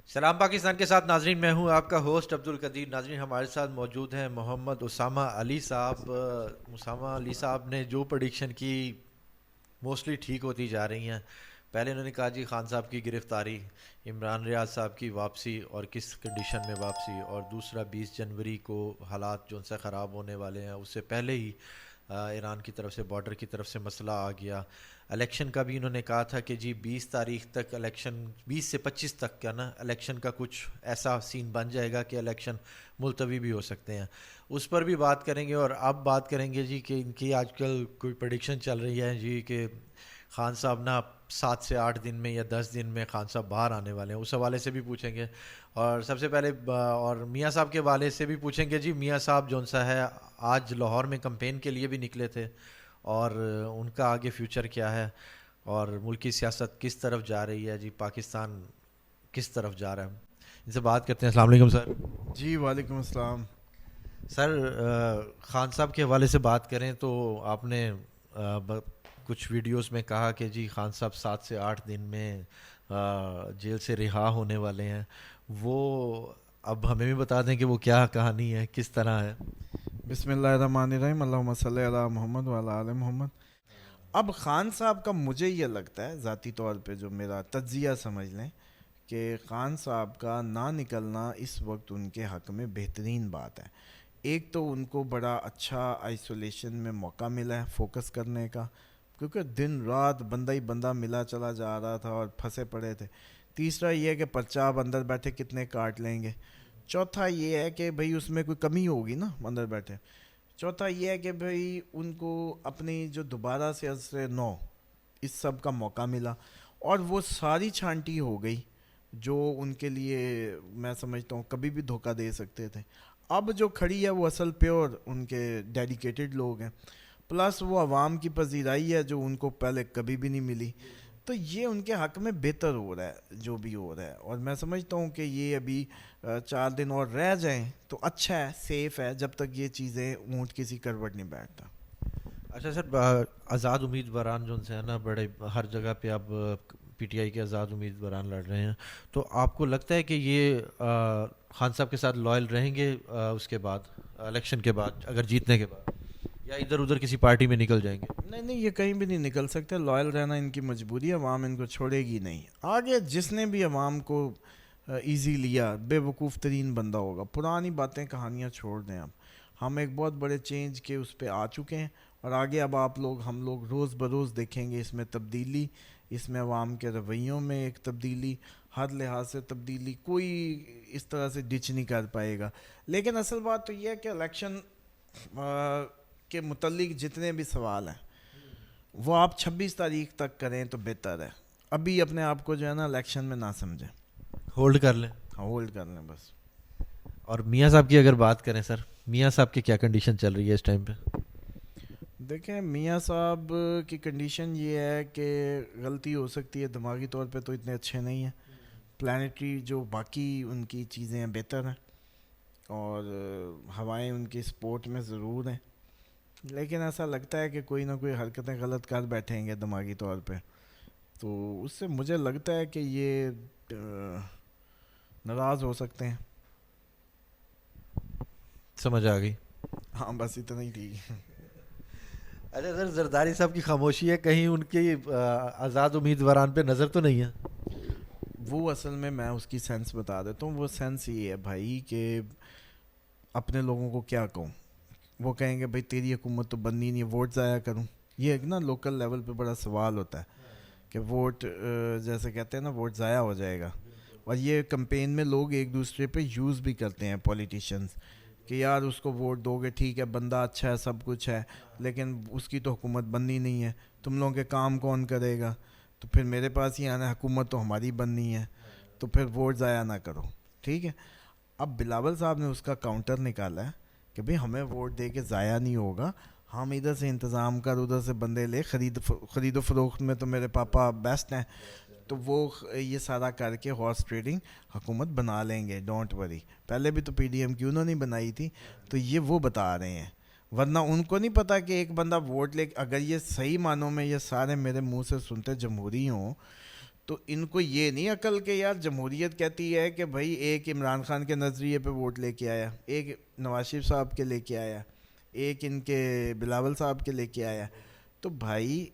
سلام پاکستان کے ساتھ ناظرین، میں ہوں آپ کا ہوسٹ عبد القدیر۔ ناظرین، ہمارے ساتھ موجود ہیں محمد اسامہ علی صاحب۔ اسامہ علی صاحب نے جو پریڈکشن کی موسٹلی ٹھیک ہوتی جا رہی ہیں۔ پہلے انہوں نے کہا جی خان صاحب کی گرفتاری، عمران ریاض صاحب کی واپسی اور کس کنڈیشن میں واپسی، اور دوسرا 20 جنوری کو حالات جو ان سے خراب ہونے والے ہیں، اس سے پہلے ہی ایران کی طرف سے، بارڈر کی طرف سے مسئلہ آ گیا۔ الیکشن کا بھی انہوں نے کہا تھا کہ جی 20 تاریخ تک الیکشن، 20 سے 25 تک کا نا الیکشن کا کچھ ایسا سین بن جائے گا کہ الیکشن ملتوی بھی ہو سکتے ہیں۔ اس پر بھی بات کریں گے، اور اب بات کریں گے جی کہ ان کی آج کل کوئی پریڈکشن چل رہی ہے جی کہ خان صاحب نا 7 سے 8 دن میں یا 10 دن میں خان صاحب باہر آنے والے ہیں، اس حوالے سے بھی پوچھیں گے۔ اور سب سے پہلے اور میاں صاحب کے حوالے سے بھی پوچھیں گے۔ جی میاں صاحب جون سا ہے، آج لاہور میں کمپین کے لیے بھی نکلے تھے، اور ان کا آگے فیوچر کیا ہے، اور ملکی سیاست کس طرف جا رہی ہے، جی پاکستان کس طرف جا رہا ہے، ان سے بات کرتے ہیں۔ السلام علیکم سر۔ جی وعلیکم السلام۔ سر، خان صاحب کے حوالے سے بات کریں تو آپ نے کچھ ویڈیوز میں کہا کہ جی خان صاحب 7 سے 8 دن میں جیل سے رہا ہونے والے ہیں۔ وہ اب ہمیں بھی بتا دیں کہ وہ کیا کہانی ہے، کس طرح ہے۔ بسم اللہ الرحمن الرحیم، اللہم صلی علی محمد وعلی آل محمد۔ اب خان صاحب کا مجھے یہ لگتا ہے ذاتی طور پہ، جو میرا تجزیہ سمجھ لیں، کہ خان صاحب کا نہ نکلنا اس وقت ان کے حق میں بہترین بات ہے۔ ایک تو ان کو بڑا اچھا آئسولیشن میں موقع ملا ہے فوکس کرنے کا، کیونکہ دن رات بندہ ہی بندہ ملا چلا جا رہا تھا اور پھنسے پڑے تھے۔ تیسرا یہ ہے کہ پرچہ اب اندر بیٹھے کتنے کاٹ لیں گے۔ چوتھا یہ ہے کہ بھئی اس میں کوئی کمی ہوگی نا اندر بیٹھے۔ چوتھا یہ ہے کہ بھئی ان کو اپنی جو دوبارہ سے عصر نو اس سب کا موقع ملا، اور وہ ساری چھانٹی ہو گئی جو ان کے لیے میں سمجھتا ہوں کبھی بھی دھوکہ دے سکتے تھے۔ اب جو کھڑی ہے وہ اصل پیور ان کے ڈیڈیکیٹڈ لوگ ہیں، پلس وہ عوام کی پذیرائی ہے جو ان کو پہلے کبھی بھی نہیں ملی۔ تو یہ ان کے حق میں بہتر ہو رہا ہے جو بھی ہو رہا ہے، اور میں سمجھتا ہوں کہ یہ ابھی 4 دن اور رہ جائیں تو اچھا ہے، سیف ہے، جب تک یہ چیزیں اونٹ کسی کروٹ نہیں بیٹھتا۔ اچھا سر، آزاد امیدواران جو ان سے ہیں نا، بڑے ہر جگہ پہ اب پی ٹی آئی کے آزاد امیدواران لڑ رہے ہیں، تو آپ کو لگتا ہے کہ یہ خان صاحب کے ساتھ لائل رہیں گے اس کے بعد، الیکشن کے بعد، اگر جیتنے کے بعد، یا ادھر ادھر کسی پارٹی میں نکل جائیں گے؟ نہیں نہیں، یہ کہیں بھی نہیں نکل سکتے، لائل رہنا ان کی مجبوری ہے، عوام ان کو چھوڑے گی نہیں۔ آگے جس نے بھی عوام کو ایزی لیا بے وقوف ترین بندہ ہوگا۔ پرانی باتیں کہانیاں چھوڑ دیں، اب ہم ایک بہت بڑے چینج کے اس پہ آ چکے ہیں، اور آگے اب آپ لوگ ہم لوگ روز بروز دیکھیں گے اس میں تبدیلی، اس میں عوام کے رویوں میں ایک تبدیلی، ہر لحاظ سے تبدیلی، کوئی اس طرح سے ڈچ نہیں کر پائے گا۔ لیکن اصل بات تو یہ ہے کہ الیکشن کے متعلق جتنے بھی سوال ہیں وہ آپ 26 تاریخ تک کریں تو بہتر ہے۔ ابھی اپنے آپ کو جو ہے نا الیکشن میں نہ سمجھیں، ہولڈ کر لیں۔ ہولڈ کر لیں بس۔ اور میاں صاحب کی اگر بات کریں سر، میاں صاحب کی کیا کنڈیشن چل رہی ہے اس ٹائم پہ؟ دیکھیں میاں صاحب کی کنڈیشن یہ ہے کہ غلطی ہو سکتی ہے، دماغی طور پہ تو اتنے اچھے نہیں ہیں، پلانٹری جو باقی ان کی چیزیں ہیں بہتر ہیں، اور ہوائیں ان کی سپورٹ میں ضرور ہیں، لیکن ایسا لگتا ہے کہ کوئی نہ کوئی حرکتیں غلط کر بیٹھیں گے دماغی طور پہ، تو اس سے مجھے لگتا ہے کہ یہ ناراض ہو سکتے ہیں۔ سمجھ آ گئی۔ ہاں بس اتنا ہی ٹھیک ہے۔ اچھا سر، زرداری صاحب کی خاموشی ہے، کہیں ان کی آزاد امیدواران پہ نظر تو نہیں ہے؟ وہ اصل میں اس کی سینس بتا دیتا ہوں، وہ سینس یہ ہے بھائی کہ اپنے لوگوں کو کیا کہوں، وہ کہیں گے بھائی تیری حکومت تو بننی نہیں ہے، ووٹ ضائع کروں۔ یہ ایک نا لوکل لیول پہ بڑا سوال ہوتا ہے کہ ووٹ جیسے کہتے ہیں نا ووٹ ضائع ہو جائے گا، اور یہ کمپین میں لوگ ایک دوسرے پہ یوز بھی کرتے ہیں پولیٹیشنز، کہ یار اس کو ووٹ دو گے ٹھیک ہے، بندہ اچھا ہے، سب کچھ ہے، لیکن اس کی تو حکومت بننی نہیں ہے، تم لوگوں کے کام کون کرے گا، تو پھر میرے پاس ہی آنا ہے، حکومت تو ہماری بننی ہے، تو پھر ووٹ ضائع نہ کرو، ٹھیک ہے۔ اب بلاول صاحب نے اس کا کاؤنٹر نکالا ہے کہ بھئی ہمیں ووٹ دے کے ضائع نہیں ہوگا، ہم ادھر سے انتظام کر ادھر سے بندے لے، خرید و فروخت میں تو میرے پاپا بیسٹ ہیں، تو وہ یہ سارا کر کے ہارس ٹریڈنگ حکومت بنا لیں گے، ڈونٹ وری۔ پہلے بھی تو پی ڈی ایم کیوں نہیں بنائی تھی، تو یہ وہ بتا رہے ہیں، ورنہ ان کو نہیں پتا کہ ایک بندہ ووٹ لے، اگر یہ صحیح معنوں میں یہ سارے میرے منہ سے سنتے جمہوری ہوں تو ان کو یہ نہیں عقل کہ یار جمہوریت کہتی ہے کہ بھائی ایک عمران خان کے نظریے پہ ووٹ لے کے آیا, ایک نواز شریف صاحب کے لے کے آیا, ایک ان کے بلاول صاحب کے لے کے آیا. تو بھائی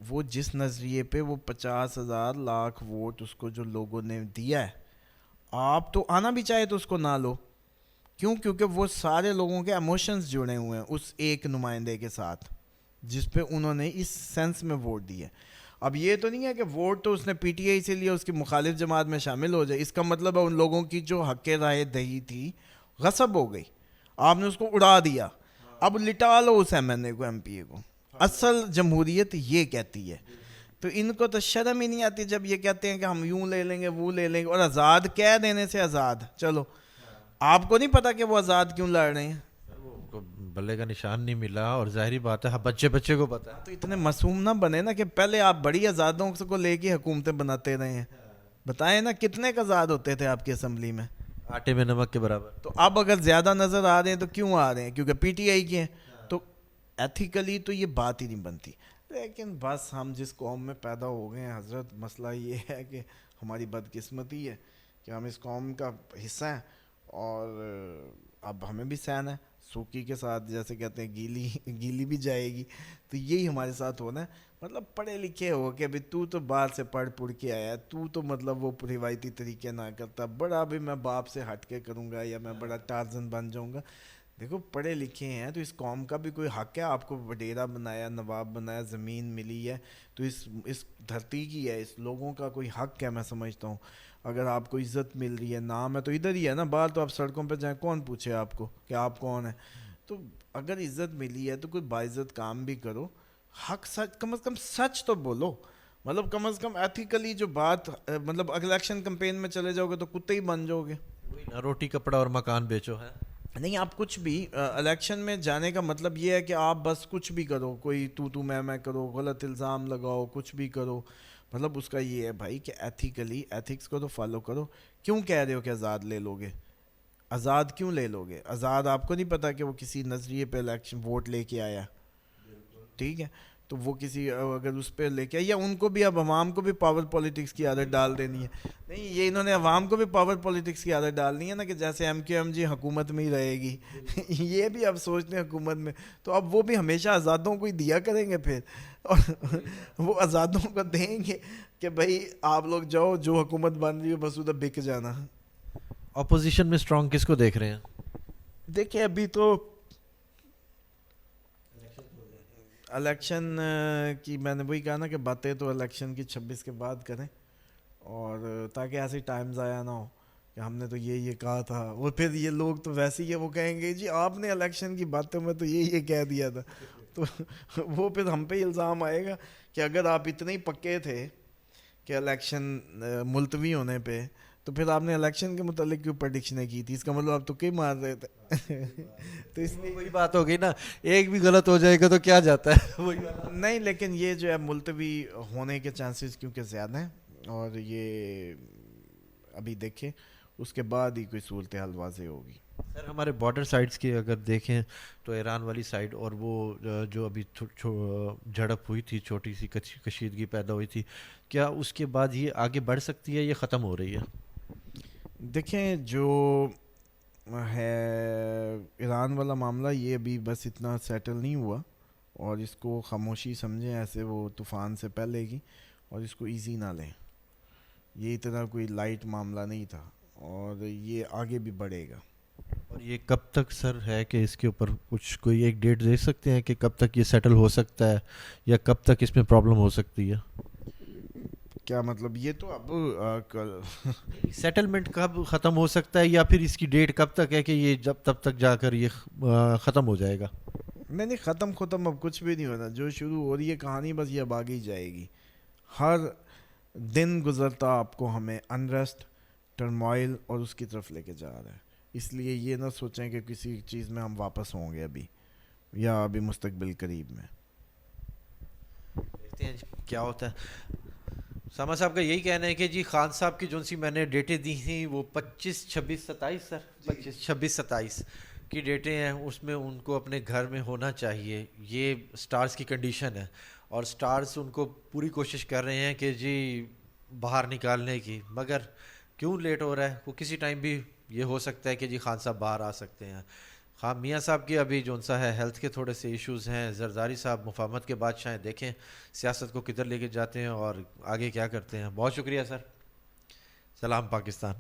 وہ جس نظریے پہ وہ 50,000 لاکھ ووٹ اس کو جو لوگوں نے دیا ہے, آپ تو آنا بھی چاہے تو اس کو نہ لو. کیوں؟ کیونکہ وہ سارے لوگوں کے ایموشنز جڑے ہوئے ہیں اس ایک نمائندے کے ساتھ جس پہ انہوں نے اس سینس میں ووٹ دیے. اب یہ تو نہیں ہے کہ ووٹ تو اس نے پی ٹی آئی سے لیا, اس کی مخالف جماعت میں شامل ہو جائے, اس کا مطلب ہے ان لوگوں کی جو حق رائے دہی تھی غصب ہو گئی, آپ نے اس کو اڑا دیا, اب لٹا لو اس ایم این اے کو, ایم پی اے کو. اصل جمہوریت یہ کہتی ہے. تو ان کو تو شرم ہی نہیں آتی جب یہ کہتے ہیں کہ ہم یوں لے لیں گے وہ لے لیں گے, اور آزاد کہہ دینے سے آزاد. چلو آپ کو نہیں پتا کہ وہ آزاد کیوں لڑ رہے ہیں, بلے کا نشان نہیں ملا, اور ظاہری بات ہے بچے کو پتا ہے. تو اتنے معصوم نہ بنے نا کہ پہلے آپ بڑی آزادوں کو لے کے حکومتیں بناتے رہے ہیں. بتائیں نا کتنے کا آزاد ہوتے تھے آپ کی اسمبلی میں, آٹے میں نمک کے برابر. تو اب اگر زیادہ نظر آ رہے ہیں تو کیوں آ رہے ہیں؟ کیونکہ پی ٹی آئی کے ہیں. تو ایتھیکلی تو یہ بات ہی نہیں بنتی. لیکن بس ہم جس قوم میں پیدا ہو گئے ہیں حضرت, مسئلہ یہ ہے کہ ہماری بدقسمتی ہے کہ ہم اس قوم کا حصہ ہیں, اور اب ہمیں بھی سہنا ہے. سوکی کے ساتھ جیسے کہتے ہیں گیلی بھی جائے گی, تو یہی ہمارے ساتھ ہونا ہے. مطلب پڑھے لکھے ہو کہ ابھی تو باہر سے پڑھ کے آیا, تو مطلب وہ روایتی طریقے نہ کرتا, بڑا بھی میں باپ سے ہٹ کے کروں گا یا میں بڑا ٹارزن بن جاؤں گا. دیکھو پڑھے لکھے ہیں تو اس قوم کا بھی کوئی حق ہے, آپ کو وڈیرا بنایا, نواب بنایا, زمین ملی ہے, تو اس دھرتی کی ہے, اس لوگوں کا کوئی حق ہے. میں سمجھتا ہوں اگر آپ کو عزت مل رہی ہے, نام ہے, تو ادھر ہی ہے نا, باہر تو آپ سڑکوں پہ جائیں کون پوچھے آپ کو کہ آپ کون ہیں. تو اگر عزت ملی ہے تو کوئی باعزت کام بھی کرو, حق سچ, کم از کم سچ تو بولو. مطلب کم از کم ایتھیکلی جو بات, مطلب الیکشن کمپین میں چلے جاؤ گے تو کتے ہی بن جاؤ گے. روٹی کپڑا اور مکان بیچو ہے نہیں, آپ کچھ بھی الیکشن میں جانے کا مطلب یہ ہے کہ آپ بس کچھ بھی کرو, کوئی تو میں کرو, غلط الزام لگاؤ, کچھ بھی کرو. مطلب اس کا یہ ہے بھائی کہ ایتھیکلی ایتھکس کو تو فالو کرو. کیوں کہہ رہے ہو کہ آزاد لے لو گے؟ آزاد کیوں لے لو گے؟ آزاد آپ کو نہیں پتا کہ وہ کسی نظریے پہ الیکشن ووٹ لے کے آیا, ٹھیک ہے, تو وہ کسی اگر اس پہ لے کے, یا ان کو بھی اب عوام کو بھی پاور پولیٹکس کی عادت ڈال دینی ہے. نہیں, یہ انہوں نے عوام کو بھی پاور پولیٹکس کی عادت ڈالنی ہے نا, کہ جیسے ایم کیو ایم جی حکومت میں ہی رہے گی, یہ بھی اب سوچتے ہیں حکومت میں, تو اب وہ بھی ہمیشہ آزادوں کو ہی دیا کریں گے پھر, اور وہ آزادوں کو دیں گے کہ بھائی آپ لوگ جاؤ, جو حکومت بن رہی ہے بس ادھر بک جانا. اپوزیشن میں اسٹرانگ کس کو دیکھ رہے ہیں؟ دیکھیں ابھی تو الیکشن کی میں نے وہی کہا نا کہ باتیں تو الیکشن کی 26 کے بعد کریں, اور تاکہ ایسے ٹائم ضائع نہ ہو کہ ہم نے تو یہ کہا تھا, اور پھر یہ لوگ تو ویسے ہی ہے, وہ کہیں گے جی آپ نے الیکشن کی باتوں میں تو یہ کہہ دیا تھا, تو وہ پھر ہم پہ الزام آئے گا کہ اگر آپ اتنے ہی پکے تھے کہ الیکشن ملتوی ہونے پہ, تو پھر آپ نے الیکشن کے متعلق کیوں پریڈکشنیں کی تھی؟ اس کا مطلب آپ تو کئی مار رہے تھے. تو اس لیے وہی بات ہو گئی نا, ایک بھی غلط ہو جائے گا تو کیا جاتا ہے, وہی نہیں. لیکن یہ جو ہے ملتوی ہونے کے چانسز کیونکہ زیادہ ہیں, اور یہ ابھی دیکھیں اس کے بعد ہی کوئی صورتحال واضح ہوگی. سر ہمارے بارڈر سائڈس کی اگر دیکھیں تو ایران والی سائڈ, اور وہ جو ابھی جھڑپ ہوئی تھی, چھوٹی سی کشیدگی پیدا ہوئی تھی, کیا اس کے بعد یہ آگے بڑھ سکتی ہے, یہ ختم ہو رہی ہے؟ دیکھیں جو ہے ایران والا معاملہ, یہ ابھی بس اتنا سیٹل نہیں ہوا, اور اس کو خاموشی سمجھیں ایسے وہ طوفان سے پہلے کی, اور اس کو ایزی نہ لیں. یہ اتنا کوئی لائٹ معاملہ نہیں تھا, اور یہ آگے بھی بڑھے گا. اور یہ کب تک سر ہے کہ اس کے اوپر کچھ کوئی ایک ڈیٹ دے سکتے ہیں کہ کب تک یہ سیٹل ہو سکتا ہے, یا کب تک اس میں پرابلم ہو سکتی ہے؟ کیا مطلب؟ یہ تو اب سیٹلمنٹ کب ختم ہو سکتا ہے, یا پھر اس کی ڈیٹ کب تک ہے کہ یہ جب تب تک جا کر یہ ختم ہو جائے گا؟ نہیں, ختم اب کچھ بھی نہیں ہوتا. جو شروع ہو رہی ہے کہانی بس یہ اب آگے ہی جائے گی. ہر دن گزرتا آپ کو ہمیں انریسٹ, ٹرموائل اور اس کی طرف لے کے جا رہا ہے. اس لیے یہ نہ سوچیں کہ کسی چیز میں ہم واپس ہوں گے ابھی, یا ابھی مستقبل قریب میں. دیکھتے ہیں کیا ہوتا ہے. ساما صاحب کا یہی کہنا ہے کہ جی خان صاحب کی جو سی میں نے ڈیٹیں دی تھیں وہ 25 26 27 سر 25 26 27 کی ڈیٹیں ہیں, اس میں ان کو اپنے گھر میں ہونا چاہیے. یہ سٹارز کی کنڈیشن ہے, اور سٹارز ان کو پوری کوشش کر رہے ہیں کہ جی باہر نکالنے کی، مگر کیوں لیٹ ہو رہا ہے؟ وہ کسی ٹائم بھی یہ ہو سکتا ہے کہ جی خان صاحب باہر آ سکتے ہیں. خان میاں صاحب کی ابھی جو سا ہے ہیلتھ کے تھوڑے سے ایشوز ہیں. زرداری صاحب مفاہمت کے بادشاہ ہیں، دیکھیں سیاست کو کدھر لے کے جاتے ہیں اور آگے کیا کرتے ہیں. بہت شکریہ سر. سلام پاکستان.